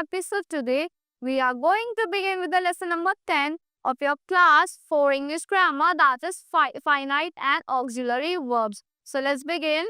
episode today. We are going to begin with the lesson number 10 of your class 4 English grammar, that is finite and auxiliary verbs. So let's begin.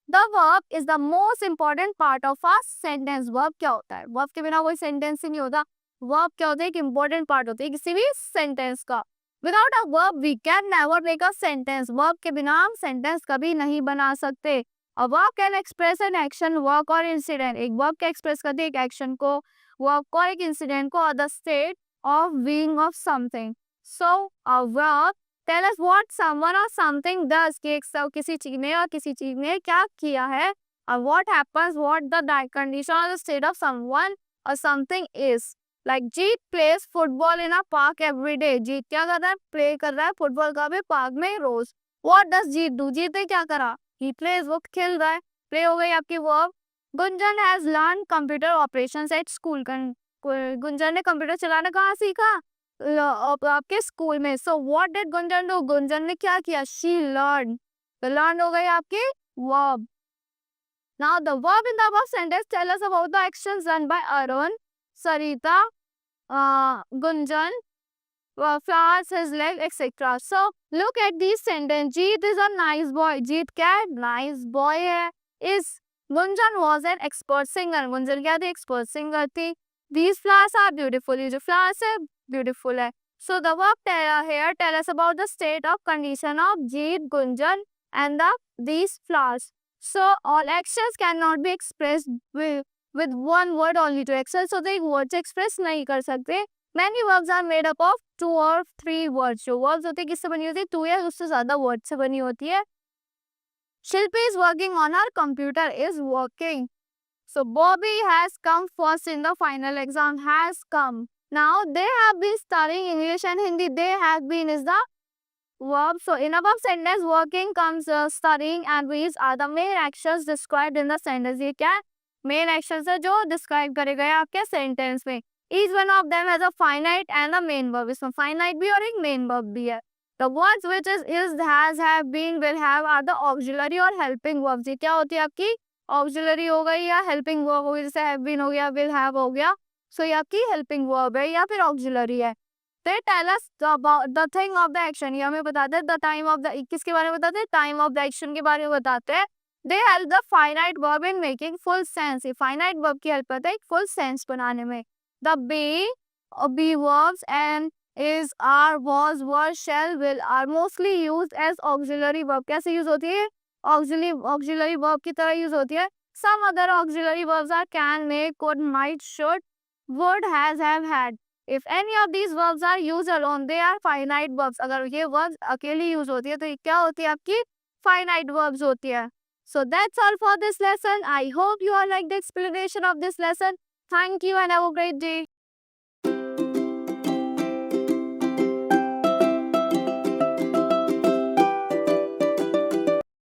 The verb is the most important part of a sentence. Verb क्या होता है? Verb के बिना कोई sentence ही नहीं होता. Verb क्या होता है? एक important part होती है किसी भी sentence का. Without a verb, we can never make a sentence. Verb के बिना हम sentence कभी नहीं बना सकते. A verb can express an action, work or incident. एक verb क्या express करती है? एक action को, work को, एक incident को, or the state of being of something. So, a verb tell us what someone or something does. कि किसी चीज ने और किसी चीज ने क्या किया है. और what happens, what the condition or the state of someone or something is. Like Jeet plays football in a park every day. जीत क्या कर रहा है? प्ले कर रहा है फुटबॉल का भी पार्क में रोज. What does Jeet do? जीत ने क्या करा? He plays, वो खेल रहा है. प्ले हो गई आपकी verb. Gunjan has learned computer operations at school. Gunjan ने कंप्यूटर चलाना कहाँ सीखा? आपके स्कूल में. So what did Gunjan do? Gunjan ने क्या किया? She learned. तो learn हो गई आपकी verb. Now the verb in the above sentence tell us about the actions done by Arun, Sarita, Gunjan, flowers his leg, etc. So look at these sentences. Jeet is a nice boy. Jeet क्या है? Nice boy है. Is Gunjan was an expert singer. Gunjan क्या थी? Expert singer थी. These flowers are beautiful. ये जो flowers है beautiful है. So the verb here tell us about the state of condition of Jeet, Gunjan and these flowers. So all actions cannot be expressed with one word only to excel. So the words express नहीं कर सकते. Many verbs are made up of 2 or 3 words. जो verbs होती है किससे बनी होती है? 2 या उससे ज़्यादा words से बनी होती है. Shilpi is working on her computer. Is working. So Bobby has come first in the final exam. Has come. Now they have been studying English and Hindi. They have been is the verb. So in above sentence, working comes studying and these are the main actions described in the sentence. ये क्या है? Main actions है जो describe करे गए आपके sentence में. Each one of them has a finite and a main verb. इसमें finite भी और एक main verb भी है. The words which is, has, have, been, will have are the auxiliary और helping verbs. ये क्या होती है आपकी? Auxiliary हो गई या helping verb हो गई. जैसे have been हो गया, will have हो गया. So ये आपकी helping verb है या फिर auxiliary है. They tell us about the thing of the action. ये हमें बताते हैं the time of the, किसके बारे में बताते हैं? Time of the action के बारे में बताते हैं. They help the finite verb in making full sense. ये finite verb की help करते हैं full sense बनाने में. The be verbs and is, are, was, were, shall, will are mostly used as auxiliary verb. कैसे use होती है? Auxiliary verb की तरह use होती है. Some other auxiliary verbs are can, may, could, might, should, would, has, have, had. If any of these verbs are used alone, they are finite verbs. अगर ये verbs अकेली use होती है तो ये क्या होती है आपकी? Finite verbs होती है. So that's all for this lesson. I hope you all like the explanation of this lesson. Thank you and have a great day.